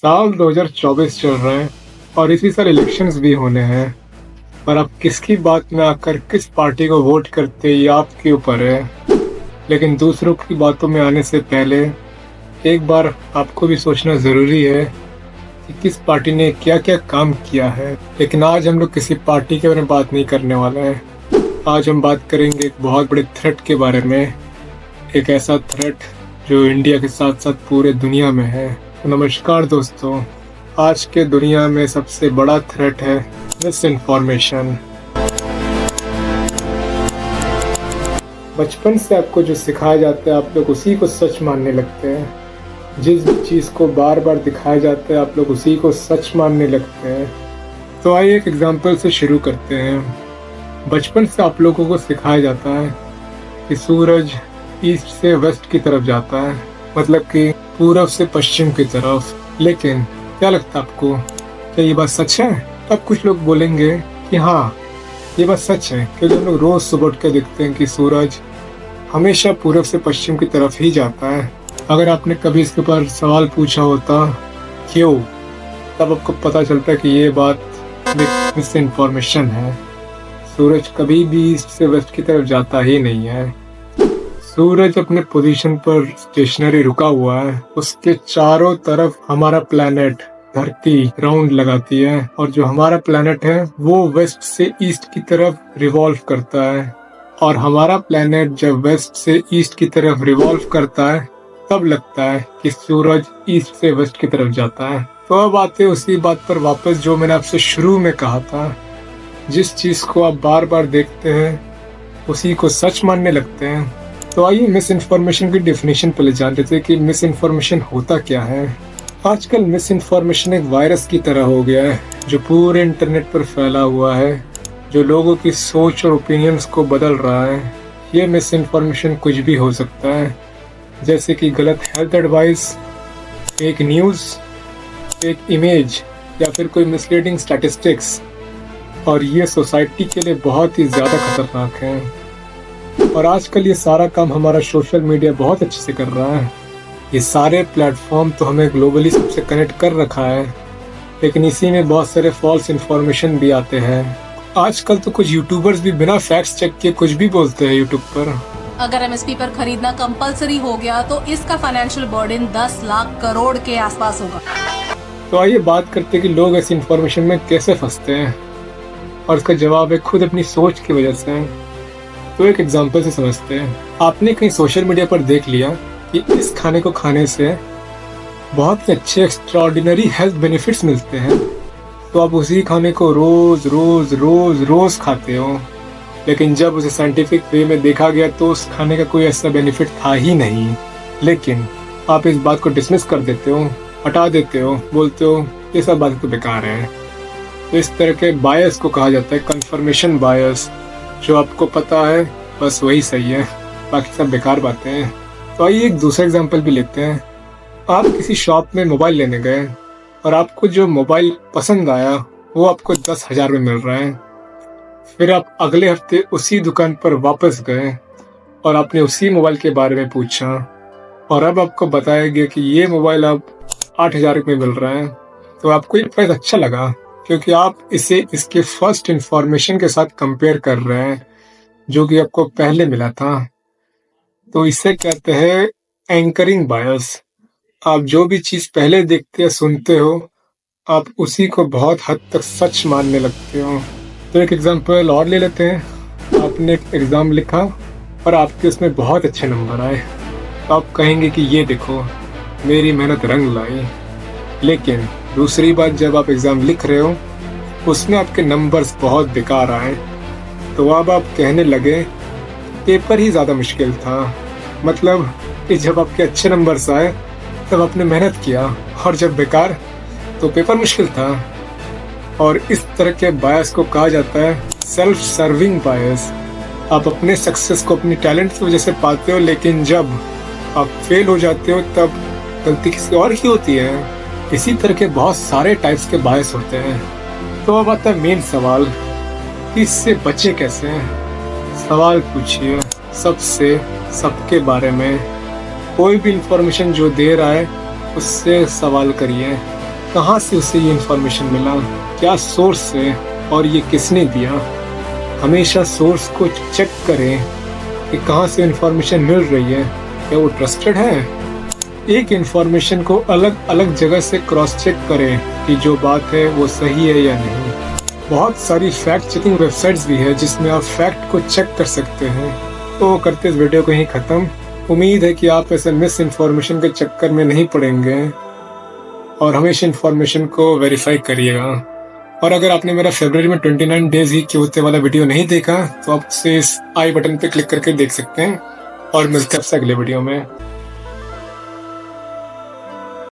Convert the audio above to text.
साल 2024 चल रहा है और इसी साल इलेक्शंस भी होने हैं। पर आप किसकी बात में आकर किस पार्टी को वोट करते ये आपके ऊपर है। लेकिन दूसरों की बातों में आने से पहले एक बार आपको भी सोचना ज़रूरी है कि किस पार्टी ने क्या क्या काम किया है। लेकिन आज हम लोग किसी पार्टी के बारे में बात नहीं करने वाले हैं। आज हम बात करेंगे एक बहुत बड़े थ्रेट के बारे में। एक ऐसा थ्रेट जो इंडिया के साथ साथ पूरे दुनिया में है। तो नमस्कार दोस्तों, आज के दुनिया में सबसे बड़ा थ्रेट है मिस इन्फॉर्मेशन। बचपन से आपको जो सिखाया जाता है आप लोग उसी को सच मानने लगते हैं। जिस भी चीज़ को बार बार दिखाया जाता है आप लोग उसी को सच मानने लगते हैं। तो आइए एक एग्जाम्पल से शुरू करते हैं। बचपन से आप लोगों को सिखाया जाता है कि सूरज ईस्ट से वेस्ट की तरफ जाता है, मतलब कि पूरब से पश्चिम की तरफ। लेकिन क्या लगता है आपको, क्या ये बात सच है? तब कुछ लोग बोलेंगे कि हाँ ये बात सच है, क्योंकि हम लोग रोज सुबह उठ के देखते हैं कि सूरज हमेशा पूरब से पश्चिम की तरफ ही जाता है। अगर आपने कभी इसके ऊपर सवाल पूछा होता क्यों, तब आपको पता चलता है कि ये बात मिस इन्फॉर्मेशन है। सूरज कभी भी ईस्ट से वेस्ट की तरफ जाता ही नहीं है। सूरज अपने पोजीशन पर स्टेशनरी रुका हुआ है। उसके चारों तरफ हमारा प्लैनेट धरती राउंड लगाती है, और जो हमारा प्लैनेट है वो वेस्ट से ईस्ट की तरफ रिवॉल्व करता है। और हमारा प्लैनेट जब वेस्ट से ईस्ट की तरफ रिवॉल्व करता है तब लगता है कि सूरज ईस्ट से वेस्ट की तरफ जाता है। तो अब आते उसी बात पर वापस जो मैंने आपसे शुरू में कहा था। जिस चीज को आप बार बार देखते हैं उसी को सच मानने लगते हैं। तो आइए मिस इन्फॉर्मेशन की डेफिनेशन पहले जान लेते हैं कि मिस इन्फॉर्मेशन होता क्या है। आजकल मिस इन्फॉर्मेशन एक वायरस की तरह हो गया है जो पूरे इंटरनेट पर फैला हुआ है, जो लोगों की सोच और ओपिनियंस को बदल रहा है। ये मिस इन्फॉर्मेशन कुछ भी हो सकता है, जैसे कि गलत health advice, fake news, fake image, या फिर कोई मिसलीडिंग स्टैटिस्टिक्स। और ये सोसाइटी के लिए बहुत ही ज़्यादा खतरनाक है। और आजकल ये सारा काम हमारा सोशल मीडिया बहुत अच्छे से कर रहा है। ये सारे प्लेटफॉर्म तो हमें ग्लोबली सबसे कनेक्ट कर रखा है, लेकिन इसी में बहुत सारे फॉल्स इन्फॉर्मेशन भी आते हैं। आजकल तो कुछ यूट्यूबर्स भी बिना फैक्ट्स चेक किए कुछ भी बोलते हैं यूट्यूब पर। अगर एमएसपी पर खरीदना कंपलसरी हो गया तो इसका फाइनेंशियल बर्डन 10 लाख करोड़ के आसपास होगा। तो आइए बात करते हैं कि लोग ऐसी इन्फॉर्मेशन में कैसे फंसते हैं, और इसका जवाब है खुद अपनी सोच की वजह से। तो एक एग्जांपल से समझते हैं। आपने कहीं सोशल मीडिया पर देख लिया कि इस खाने को खाने से बहुत ही अच्छे एक्स्ट्राऑर्डिनरी हेल्थ बेनिफिट्स मिलते हैं, तो आप उसी खाने को रोज रोज रोज रोज खाते हो। लेकिन जब उसे साइंटिफिक वे में देखा गया तो उस खाने का कोई ऐसा बेनिफिट था ही नहीं। लेकिन आप इस बात को डिसमिस कर देते हो, हटा देते हो, बोलते हो ये सब बातें तो बेकार है। तो इस तरह के बायस को कहा जाता है कंफर्मेशन बायस। जो आपको पता है बस वही सही है, बाकी सब बेकार बातें हैं। तो आइए एक दूसरा एग्जांपल भी लेते हैं। आप किसी शॉप में मोबाइल लेने गए और आपको जो मोबाइल पसंद आया वो आपको 10,000 में मिल रहा है। फिर आप अगले हफ्ते उसी दुकान पर वापस गए और आपने उसी मोबाइल के बारे में पूछा, और अब आपको बताया गया कि ये मोबाइल अब 8,000 में मिल रहा है। तो आपको ये प्राइस अच्छा लगा क्योंकि आप इसे इसके फर्स्ट इंफॉर्मेशन के साथ कंपेयर कर रहे हैं जो कि आपको पहले मिला था। तो इसे कहते हैं एंकरिंग बायस। आप जो भी चीज पहले देखते या सुनते हो आप उसी को बहुत हद तक सच मानने लगते हो। तो एक एग्जांपल और ले लेते हैं। आपने एक एग्जाम लिखा और आपके उसमें बहुत अच्छे नंबर आए, तो आप कहेंगे कि ये देखो मेरी मेहनत रंग लाई। लेकिन दूसरी बात, जब आप एग्जाम लिख रहे हो उसमें आपके नंबर्स बहुत बेकार आए, तो अब आप कहने लगे पेपर ही ज़्यादा मुश्किल था। मतलब कि जब आपके अच्छे नंबर्स आए तब आपने मेहनत किया, और जब बेकार तो पेपर मुश्किल था। और इस तरह के बायस को कहा जाता है सेल्फ सर्विंग बायस। आप अपने सक्सेस को अपनी टैलेंट की वजह से पाते हो, लेकिन जब आप फेल हो जाते हो तब गलती किसी और की होती है। इसी तरह के बहुत सारे टाइप्स के बायस होते हैं। तो अब आता है मेन सवाल कि इससे बचे कैसे। सवाल पूछिए सबसे, सबके बारे में। कोई भी इंफॉर्मेशन जो दे रहा है उससे सवाल करिए। कहाँ से उसे ये इन्फॉर्मेशन मिला, क्या सोर्स है और ये किसने दिया। हमेशा सोर्स को चेक करें कि कहाँ से इन्फॉर्मेशन मिल रही है, क्या वो ट्रस्टेड है। एक इन्फॉर्मेशन को अलग अलग जगह से क्रॉस चेक करें कि जो बात है वो सही है या नहीं। बहुत सारी फैक्ट चेकिंग वेबसाइट्स भी है जिसमें आप फैक्ट को चेक कर सकते हैं। तो करते इस वीडियो को यहीं ख़त्म। उम्मीद है कि आप ऐसे मिस इन्फॉर्मेशन के चक्कर में नहीं पड़ेंगे और हमेशा इन्फॉर्मेशन को वेरीफाई करिएगा। और अगर आपने मेरा फरवरी में 29 डेज ही क्यों होते वाला वीडियो नहीं देखा तो आप उसे इस आई बटन पे क्लिक करके देख सकते हैं। और मिलते हैं आपसे अगले वीडियो में।